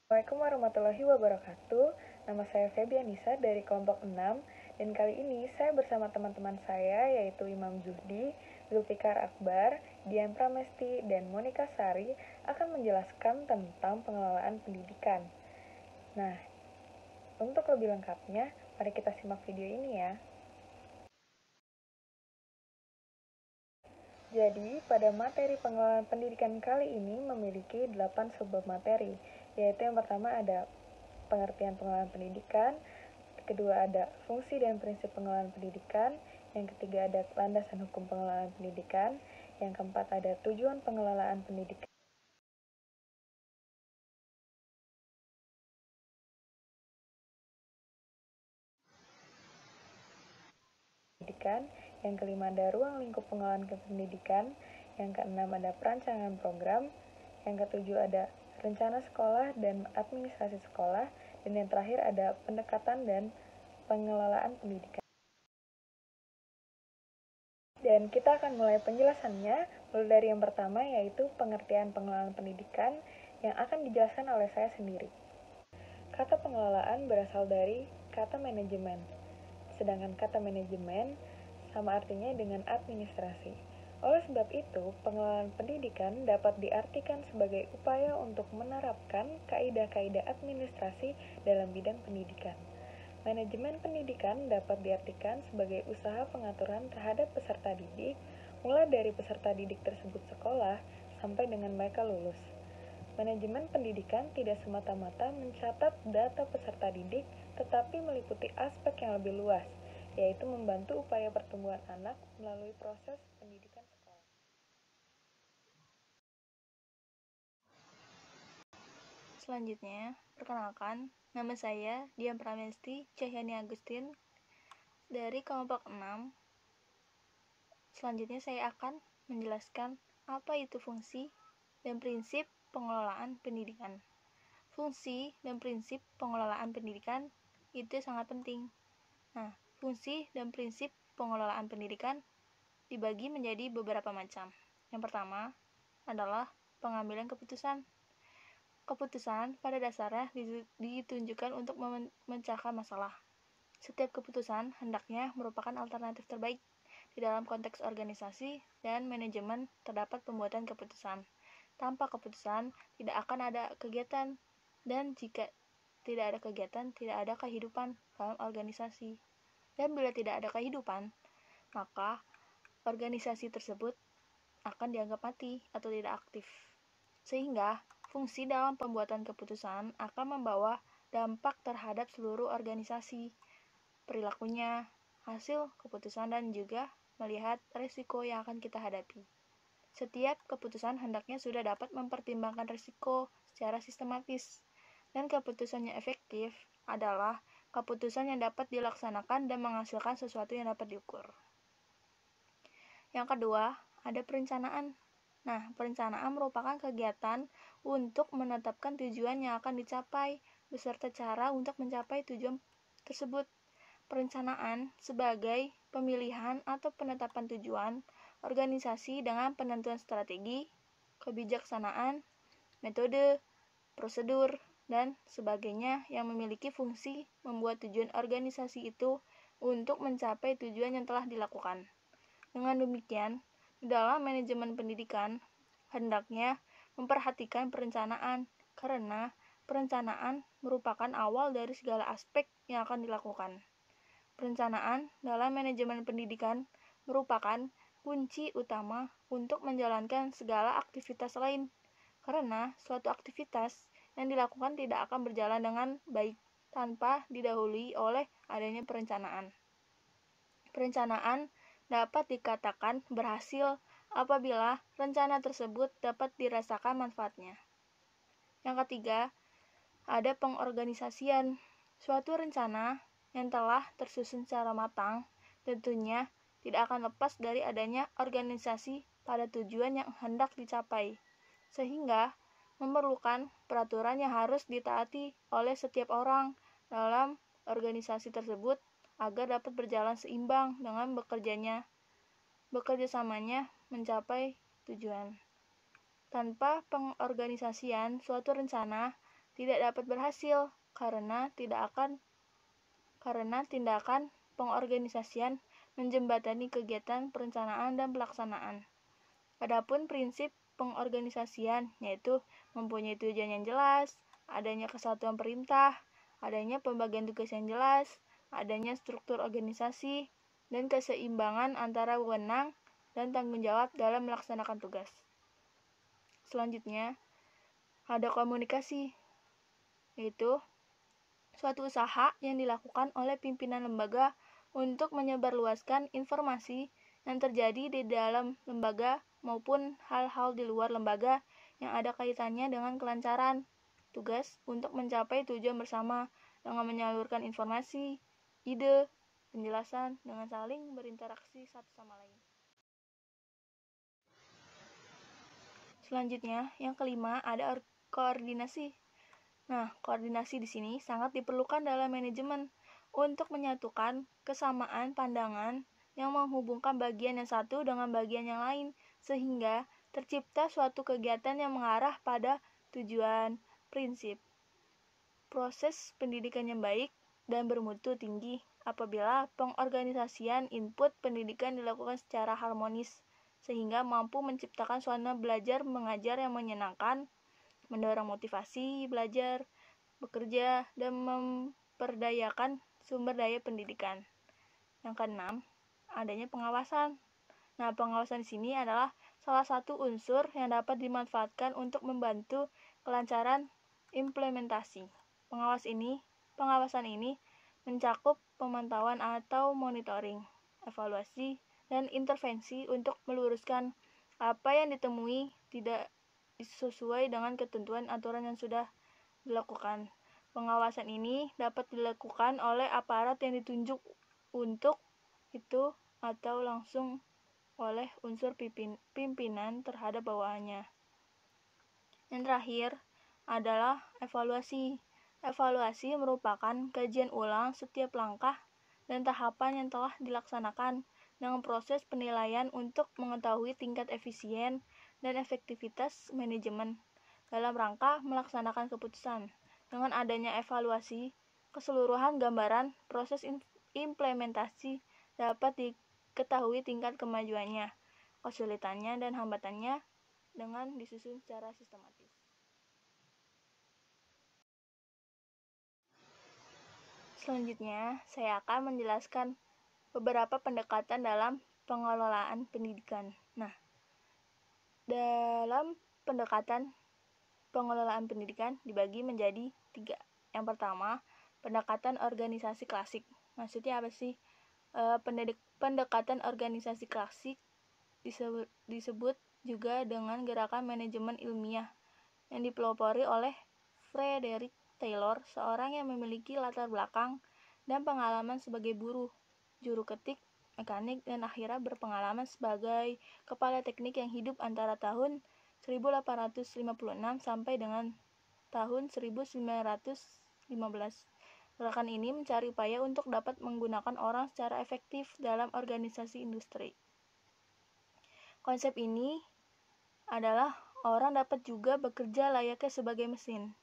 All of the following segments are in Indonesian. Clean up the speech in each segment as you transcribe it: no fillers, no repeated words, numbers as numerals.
Assalamualaikum warahmatullahi wabarakatuh. Nama saya Febianisa dari kelompok 6 dan kali ini saya bersama teman-teman saya yaitu Imam Zuhdi, Zulfikar Akbar, Dian Pramesti, dan Monika Sari akan menjelaskan tentang pengelolaan pendidikan. Nah, untuk lebih lengkapnya, mari kita simak video ini ya. Jadi, pada materi pengelolaan pendidikan kali ini memiliki 8 subbab materi, yaitu yang pertama ada pengertian pengelolaan pendidikan, kedua ada fungsi dan prinsip pengelolaan pendidikan, yang ketiga ada landasan hukum pengelolaan pendidikan, yang keempat ada tujuan pengelolaan pendidikan, yang kelima ada ruang lingkup pengelolaan pendidikan, yang keenam ada perancangan program, yang ketujuh ada rencana sekolah dan administrasi sekolah, dan yang terakhir ada pendekatan dan pengelolaan pendidikan. Dan kita akan mulai penjelasannya mulai dari yang pertama yaitu pengertian pengelolaan pendidikan yang akan dijelaskan oleh saya sendiri. Kata pengelolaan berasal dari kata manajemen, sedangkan kata manajemen sama artinya dengan administrasi. Oleh sebab itu, pengelolaan pendidikan dapat diartikan sebagai upaya untuk menerapkan kaidah-kaidah administrasi dalam bidang pendidikan. Manajemen pendidikan dapat diartikan sebagai usaha pengaturan terhadap peserta didik, mulai dari peserta didik tersebut sekolah sampai dengan mereka lulus. Manajemen pendidikan tidak semata-mata mencatat data peserta didik, tetapi meliputi aspek yang lebih luas, yaitu membantu upaya pertumbuhan anak melalui proses pendidikan sekolah. Selanjutnya, perkenalkan, nama saya Dian Pramesti Cahyani Agustin dari kelompok 6. Selanjutnya saya akan menjelaskan apa itu fungsi dan prinsip pengelolaan pendidikan. Fungsi dan prinsip pengelolaan pendidikan itu sangat penting. Nah, fungsi dan prinsip pengelolaan pendidikan dibagi menjadi beberapa macam. Yang pertama adalah pengambilan keputusan. Keputusan pada dasarnya ditunjukkan untuk memecahkan masalah. Setiap keputusan hendaknya merupakan alternatif terbaik. Di dalam konteks organisasi dan manajemen terdapat pembuatan keputusan. Tanpa keputusan tidak akan ada kegiatan, dan jika tidak ada kegiatan, tidak ada kehidupan dalam organisasi. Dan bila tidak ada kehidupan, maka organisasi tersebut akan dianggap mati atau tidak aktif. Sehingga fungsi dalam pembuatan keputusan akan membawa dampak terhadap seluruh organisasi, perilakunya, hasil keputusan, dan juga melihat risiko yang akan kita hadapi. Setiap keputusan hendaknya sudah dapat mempertimbangkan risiko secara sistematis, dan keputusan yang efektif adalah keputusan yang dapat dilaksanakan dan menghasilkan sesuatu yang dapat diukur. Yang kedua, ada perencanaan. Nah, perencanaan merupakan kegiatan untuk menetapkan tujuan yang akan dicapai beserta cara untuk mencapai tujuan tersebut. Perencanaan sebagai pemilihan atau penetapan tujuan organisasi dengan penentuan strategi, kebijaksanaan, metode, prosedur, dan sebagainya yang memiliki fungsi membuat tujuan organisasi itu untuk mencapai tujuan yang telah dilakukan. Dengan demikian, dalam manajemen pendidikan, hendaknya memperhatikan perencanaan, karena perencanaan merupakan awal dari segala aspek yang akan dilakukan. Perencanaan dalam manajemen pendidikan merupakan kunci utama untuk menjalankan segala aktivitas lain, karena suatu aktivitas yang dilakukan tidak akan berjalan dengan baik tanpa didahului oleh adanya perencanaan. Perencanaan dapat dikatakan berhasil apabila rencana tersebut dapat dirasakan manfaatnya. Yang ketiga, ada pengorganisasian. Suatu rencana yang telah tersusun secara matang tentunya tidak akan lepas dari adanya organisasi pada tujuan yang hendak dicapai, sehingga memerlukan peraturan yang harus ditaati oleh setiap orang dalam organisasi tersebut agar dapat berjalan seimbang dengan bekerjasamanya mencapai tujuan. Tanpa pengorganisasian suatu rencana tidak dapat berhasil karena tindakan pengorganisasian menjembatani kegiatan perencanaan dan pelaksanaan. Adapun prinsip pengorganisasian yaitu mempunyai tujuan yang jelas, adanya kesatuan perintah, adanya pembagian tugas yang jelas, adanya struktur organisasi, dan keseimbangan antara wewenang dan tanggung jawab dalam melaksanakan tugas. Selanjutnya, ada komunikasi, yaitu suatu usaha yang dilakukan oleh pimpinan lembaga untuk menyebarluaskan informasi yang terjadi di dalam lembaga maupun hal-hal di luar lembaga yang ada kaitannya dengan kelancaran tugas untuk mencapai tujuan bersama dengan menyalurkan informasi, ide, penjelasan dengan saling berinteraksi satu sama lain. Selanjutnya, yang kelima ada koordinasi. Nah, koordinasi di sini sangat diperlukan dalam manajemen untuk menyatukan kesamaan pandangan yang menghubungkan bagian yang satu dengan bagian yang lain, sehingga tercipta suatu kegiatan yang mengarah pada tujuan, prinsip. Proses pendidikan yang baik dan bermutu tinggi apabila pengorganisasian input pendidikan dilakukan secara harmonis, sehingga mampu menciptakan suasana belajar mengajar yang menyenangkan, mendorong motivasi belajar, bekerja, dan memperdayakan sumber daya pendidikan. Yang keenam, adanya pengawasan. Nah, pengawasan di sini adalah salah satu unsur yang dapat dimanfaatkan untuk membantu kelancaran implementasi. Pengawasan ini mencakup pemantauan atau monitoring, evaluasi, dan intervensi untuk meluruskan apa yang ditemui tidak sesuai dengan ketentuan aturan yang sudah dilakukan. Pengawasan ini dapat dilakukan oleh aparat yang ditunjuk untuk itu atau langsung oleh unsur pimpinan terhadap bawahannya. Yang terakhir adalah evaluasi. Evaluasi merupakan kajian ulang setiap langkah dan tahapan yang telah dilaksanakan dengan proses penilaian untuk mengetahui tingkat efisien dan efektivitas manajemen dalam rangka melaksanakan keputusan. Dengan adanya evaluasi, keseluruhan gambaran proses implementasi dapat diketahui tingkat kemajuannya, kesulitannya, dan hambatannya dengan disusun secara sistematis. Selanjutnya, saya akan menjelaskan beberapa pendekatan dalam pengelolaan pendidikan. Nah, dalam pendekatan pengelolaan pendidikan dibagi menjadi 3. Yang pertama, pendekatan organisasi klasik. Maksudnya apa sih? Pendekatan organisasi klasik disebut juga dengan gerakan manajemen ilmiah yang dipelopori oleh Frederick Taylor, seorang yang memiliki latar belakang dan pengalaman sebagai buruh, juru ketik, mekanik, dan akhirnya berpengalaman sebagai kepala teknik yang hidup antara tahun 1856 sampai dengan tahun 1915. Gerakan ini mencari upaya untuk dapat menggunakan orang secara efektif dalam organisasi industri. Konsep ini adalah orang dapat juga bekerja layaknya sebagai mesin.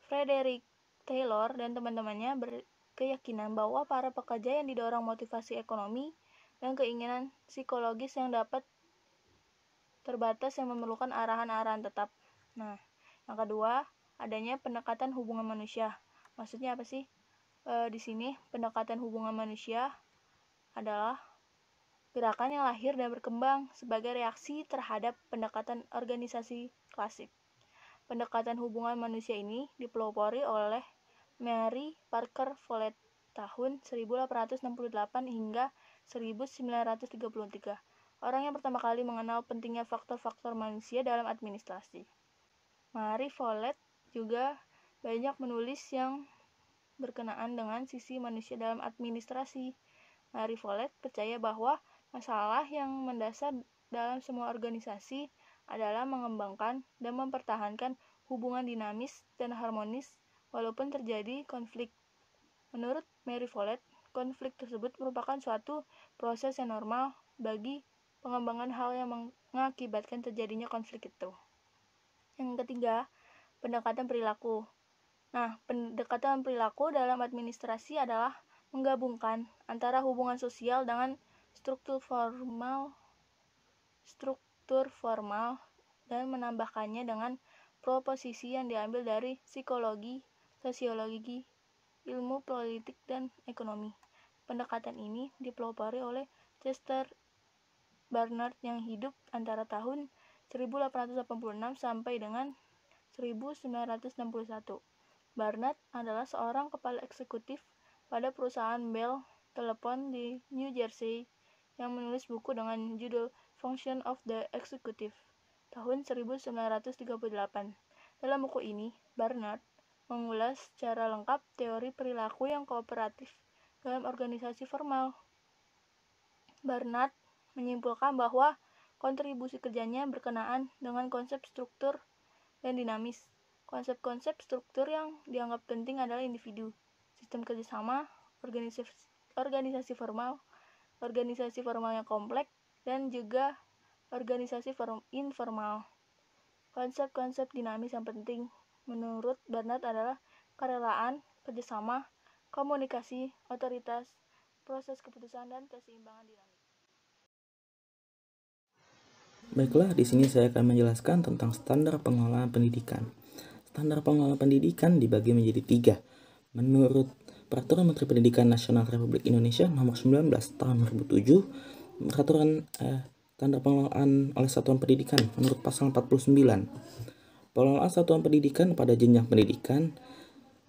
Frederick Taylor dan teman-temannya berkeyakinan bahwa para pekerja yang didorong motivasi ekonomi dan keinginan psikologis yang dapat terbatas yang memerlukan arahan-arahan tetap. Nah, yang kedua, adanya pendekatan hubungan manusia. Maksudnya apa sih? Di sini pendekatan hubungan manusia adalah gerakan yang lahir dan berkembang sebagai reaksi terhadap pendekatan organisasi klasik. Pendekatan hubungan manusia ini dipelopori oleh Mary Parker Follett tahun 1868 hingga 1933. Orang yang pertama kali mengenal pentingnya faktor-faktor manusia dalam administrasi. Mary Follett juga banyak menulis yang berkenaan dengan sisi manusia dalam administrasi. Mary Follett percaya bahwa masalah yang mendasar dalam semua organisasi adalah mengembangkan dan mempertahankan hubungan dinamis dan harmonis walaupun terjadi konflik. Menurut Mary Follett, konflik tersebut merupakan suatu proses yang normal bagi pengembangan hal yang mengakibatkan terjadinya konflik itu. Yang ketiga, pendekatan perilaku. Nah, pendekatan perilaku dalam administrasi adalah menggabungkan antara hubungan sosial dengan struktur formal dan menambahkannya dengan proposisi yang diambil dari psikologi, sosiologi, ilmu politik, dan ekonomi. Pendekatan ini dipelopori oleh Chester Barnard yang hidup antara tahun 1886 sampai dengan 1961. Barnard adalah seorang kepala eksekutif pada perusahaan Bell Telephone di New Jersey yang menulis buku dengan judul Function of the Executive tahun 1938. Dalam buku ini, Barnard mengulas secara lengkap teori perilaku yang kooperatif dalam organisasi formal. Barnard menyimpulkan bahwa kontribusi kerjanya berkenaan dengan konsep struktur dan dinamis. Konsep-konsep struktur yang dianggap penting adalah individu, sistem kerjasama, organisasi formal yang kompleks, dan juga organisasi informal. Konsep-konsep dinamis yang penting menurut Barnard adalah kerelaan, kerjasama, komunikasi, otoritas, proses keputusan, dan keseimbangan dinamis. Baiklah, di sini saya akan menjelaskan tentang standar pengelolaan pendidikan. Standar pengelolaan pendidikan dibagi menjadi 3. Menurut Peraturan Menteri Pendidikan Nasional Republik Indonesia Nomor 19 Tahun 2007, Peraturan Standar Pengelolaan oleh Satuan Pendidikan menurut Pasal 49. Pengelolaan satuan pendidikan pada jenjang pendidikan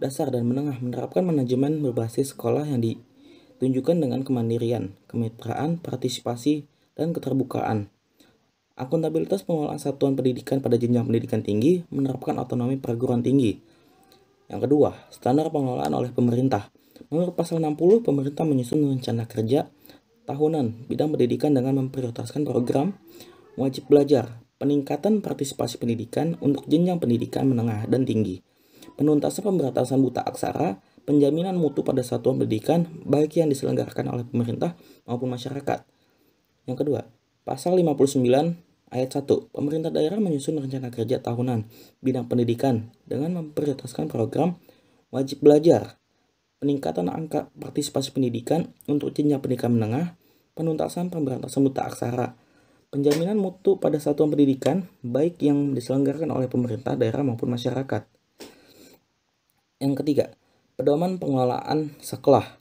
dasar dan menengah menerapkan manajemen berbasis sekolah yang ditunjukkan dengan kemandirian, kemitraan, partisipasi, dan keterbukaan. Akuntabilitas pengelolaan satuan pendidikan pada jenjang pendidikan tinggi menerapkan otonomi perguruan tinggi. Yang kedua, standar pengelolaan oleh pemerintah. Menurut Pasal 60, pemerintah menyusun rencana kerja tahunan bidang pendidikan dengan memprioritaskan program wajib belajar, peningkatan partisipasi pendidikan untuk jenjang pendidikan menengah dan tinggi, penuntasan pemberantasan buta aksara, penjaminan mutu pada satuan pendidikan baik yang diselenggarakan oleh pemerintah maupun masyarakat. Yang kedua, Pasal 59 Ayat 1. Pemerintah daerah menyusun rencana kerja tahunan bidang pendidikan dengan memprioritaskan program wajib belajar, peningkatan angka partisipasi pendidikan untuk jenjang pendidikan menengah, penuntasan pemberantasan buta aksara, penjaminan mutu pada satuan pendidikan baik yang diselenggarakan oleh pemerintah daerah maupun masyarakat. Yang ketiga, pedoman pengelolaan sekolah.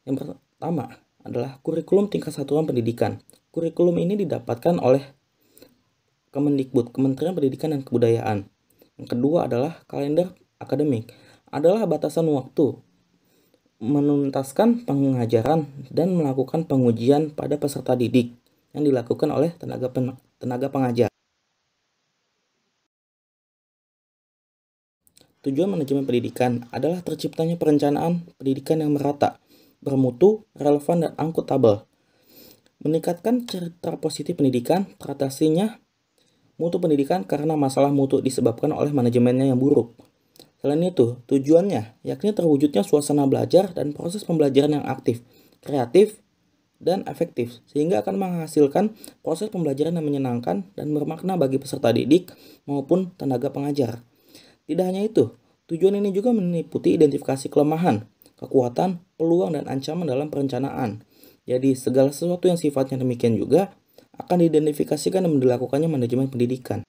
Yang pertama adalah kurikulum tingkat satuan pendidikan. Kurikulum ini didapatkan oleh Kemendikbud, Kementerian Pendidikan dan Kebudayaan. Yang kedua adalah kalender akademik, adalah batasan waktu menuntaskan pengajaran dan melakukan pengujian pada peserta didik yang dilakukan oleh tenaga pengajar. Tujuan manajemen pendidikan adalah terciptanya perencanaan pendidikan yang merata, bermutu, relevan, dan akuntabel. Meningkatkan citra positif pendidikan, teratasinya mutu pendidikan karena masalah mutu disebabkan oleh manajemennya yang buruk. Selain itu, tujuannya yakni terwujudnya suasana belajar dan proses pembelajaran yang aktif, kreatif, dan efektif, sehingga akan menghasilkan proses pembelajaran yang menyenangkan dan bermakna bagi peserta didik maupun tenaga pengajar. Tidak hanya itu, tujuan ini juga meliputi identifikasi kelemahan, kekuatan, peluang, dan ancaman dalam perencanaan. Jadi, segala sesuatu yang sifatnya demikian juga akan diidentifikasikan dan dilakukannya manajemen pendidikan.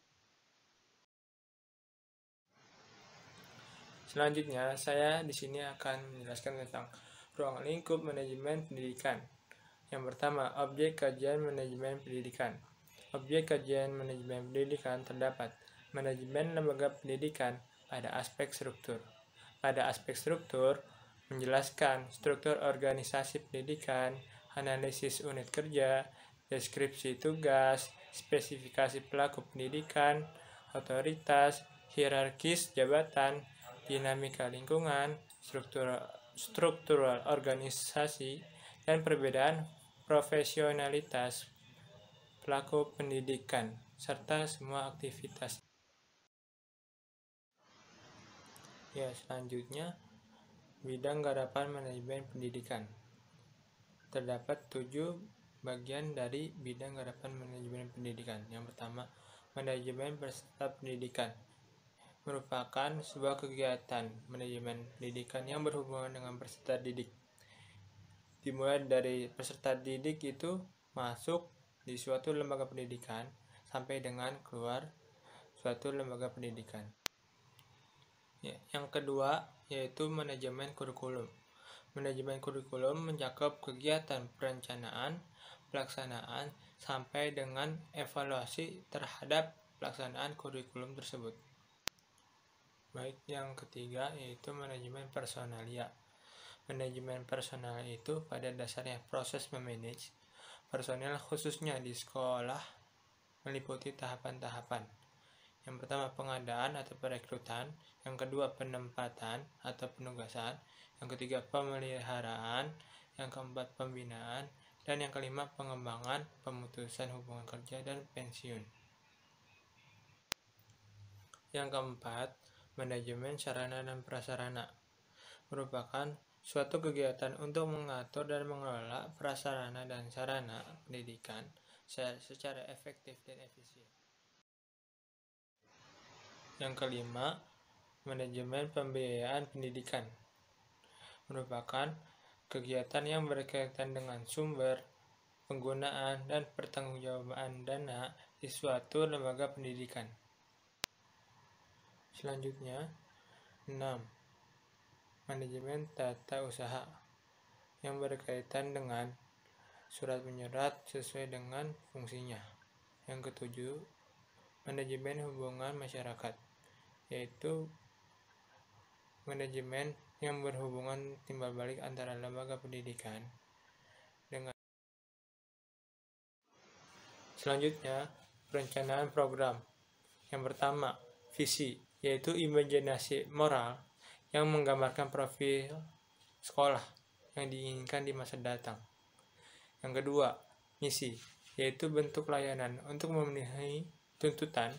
Selanjutnya, saya di sini akan menjelaskan tentang ruang lingkup manajemen pendidikan. Yang pertama, objek kajian manajemen pendidikan. Objek kajian manajemen pendidikan terdapat manajemen lembaga pendidikan pada aspek struktur. Pada aspek struktur, menjelaskan struktur organisasi pendidikan, analisis unit kerja, deskripsi tugas, spesifikasi pelaku pendidikan, otoritas, hierarkis jabatan, dinamika lingkungan, struktural organisasi, dan perbedaan profesionalitas pelaku pendidikan, serta semua aktivitas. Selanjutnya, bidang garapan manajemen pendidikan. Terdapat 7 bagian dari bidang garapan manajemen pendidikan. Yang pertama, manajemen peserta pendidikan. merupakan sebuah kegiatan manajemen pendidikan yang berhubungan dengan peserta didik. Dimulai dari peserta didik itu masuk di suatu lembaga pendidikan sampai dengan keluar suatu lembaga pendidikan. Yang kedua yaitu manajemen kurikulum. Manajemen kurikulum mencakup kegiatan perencanaan, pelaksanaan, sampai dengan evaluasi terhadap pelaksanaan kurikulum tersebut. Baik, yang ketiga yaitu manajemen personalia. Manajemen personal itu pada dasarnya proses memanage personel khususnya di sekolah meliputi tahapan-tahapan. Yang pertama pengadaan atau perekrutan, yang kedua penempatan atau penugasan, yang ketiga pemeliharaan, yang keempat pembinaan, dan yang kelima pengembangan, pemutusan hubungan kerja, dan pensiun. Yang keempat, manajemen sarana dan prasarana merupakan suatu kegiatan untuk mengatur dan mengelola prasarana dan sarana pendidikan secara efektif dan efisien. Yang kelima, manajemen pembiayaan pendidikan merupakan kegiatan yang berkaitan dengan sumber, penggunaan, dan pertanggungjawaban dana di suatu lembaga pendidikan. Selanjutnya, 6. Manajemen tata usaha yang berkaitan dengan surat menyurat sesuai dengan fungsinya. Yang ketujuh, manajemen hubungan masyarakat, yaitu manajemen yang berhubungan timbal balik antara lembaga pendidikan dengan. Selanjutnya, perencanaan program. Yang pertama, visi, yaitu imajinasi moral yang menggambarkan profil sekolah yang diinginkan di masa datang. Yang kedua, misi, yaitu bentuk layanan untuk memenuhi tuntutan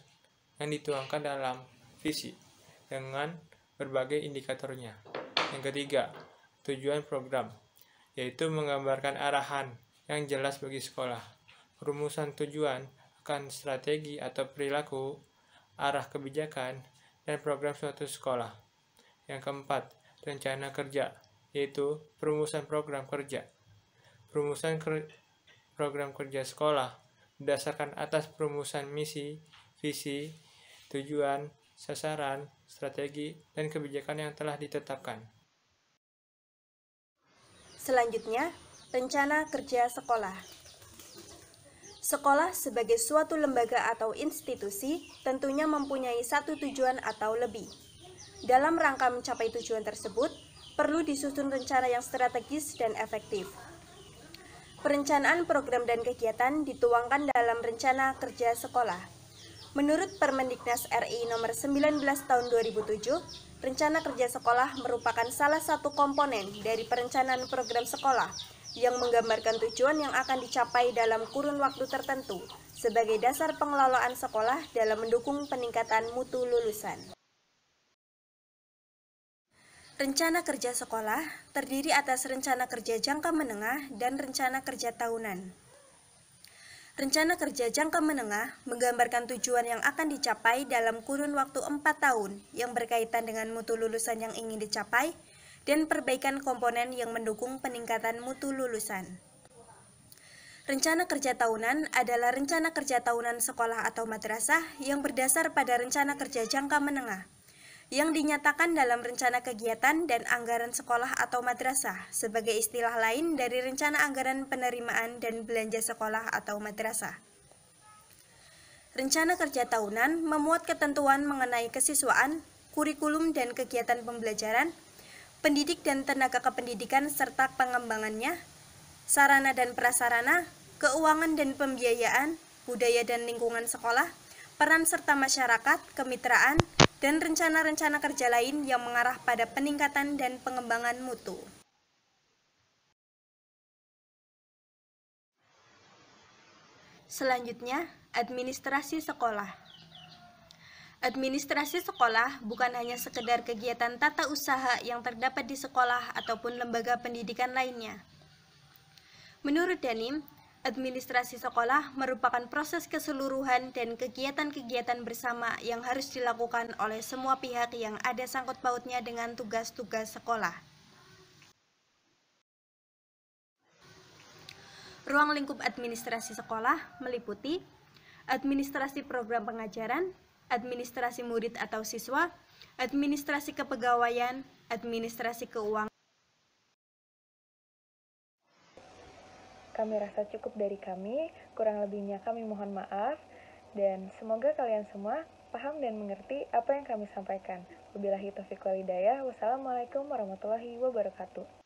yang dituangkan dalam visi dengan berbagai indikatornya. Yang ketiga, tujuan program, yaitu menggambarkan arahan yang jelas bagi sekolah, rumusan tujuan akan strategi atau perilaku, arah kebijakan, dan program suatu sekolah. Yang keempat, rencana kerja, yaitu perumusan program kerja. Perumusan program kerja sekolah berdasarkan atas perumusan misi, visi, tujuan, sasaran, strategi, dan kebijakan yang telah ditetapkan. Selanjutnya, rencana kerja sekolah. Sekolah sebagai suatu lembaga atau institusi tentunya mempunyai satu tujuan atau lebih. Dalam rangka mencapai tujuan tersebut, perlu disusun rencana yang strategis dan efektif. Perencanaan program dan kegiatan dituangkan dalam rencana kerja sekolah. Menurut Permendiknas RI nomor 19 tahun 2007, rencana kerja sekolah merupakan salah satu komponen dari perencanaan program sekolah yang menggambarkan tujuan yang akan dicapai dalam kurun waktu tertentu sebagai dasar pengelolaan sekolah dalam mendukung peningkatan mutu lulusan. Rencana kerja sekolah terdiri atas rencana kerja jangka menengah dan rencana kerja tahunan. Rencana kerja jangka menengah menggambarkan tujuan yang akan dicapai dalam kurun waktu 4 tahun yang berkaitan dengan mutu lulusan yang ingin dicapai dan perbaikan komponen yang mendukung peningkatan mutu lulusan. Rencana kerja tahunan adalah rencana kerja tahunan sekolah atau madrasah yang berdasar pada rencana kerja jangka menengah, yang dinyatakan dalam rencana kegiatan dan anggaran sekolah atau madrasah sebagai istilah lain dari rencana anggaran penerimaan dan belanja sekolah atau madrasah. Rencana kerja tahunan memuat ketentuan mengenai kesiswaan, kurikulum dan kegiatan pembelajaran, pendidik dan tenaga kependidikan serta pengembangannya, sarana dan prasarana, keuangan dan pembiayaan, budaya dan lingkungan sekolah, peran serta masyarakat, kemitraan, dan rencana-rencana kerja lain yang mengarah pada peningkatan dan pengembangan mutu. Selanjutnya, administrasi sekolah. Administrasi sekolah bukan hanya sekedar kegiatan tata usaha yang terdapat di sekolah ataupun lembaga pendidikan lainnya. Menurut Danim, Administrasi sekolah merupakan proses keseluruhan dan kegiatan-kegiatan bersama yang harus dilakukan oleh semua pihak yang ada sangkut pautnya dengan tugas-tugas sekolah. Ruang lingkup administrasi sekolah meliputi administrasi program pengajaran, administrasi murid atau siswa, administrasi kepegawaian, administrasi keuangan. Kami rasa cukup dari kami, kurang lebihnya kami mohon maaf, dan semoga kalian semua paham dan mengerti apa yang kami sampaikan. Wabillahi taufiq wal hidayah. Wassalamualaikum warahmatullahi wabarakatuh.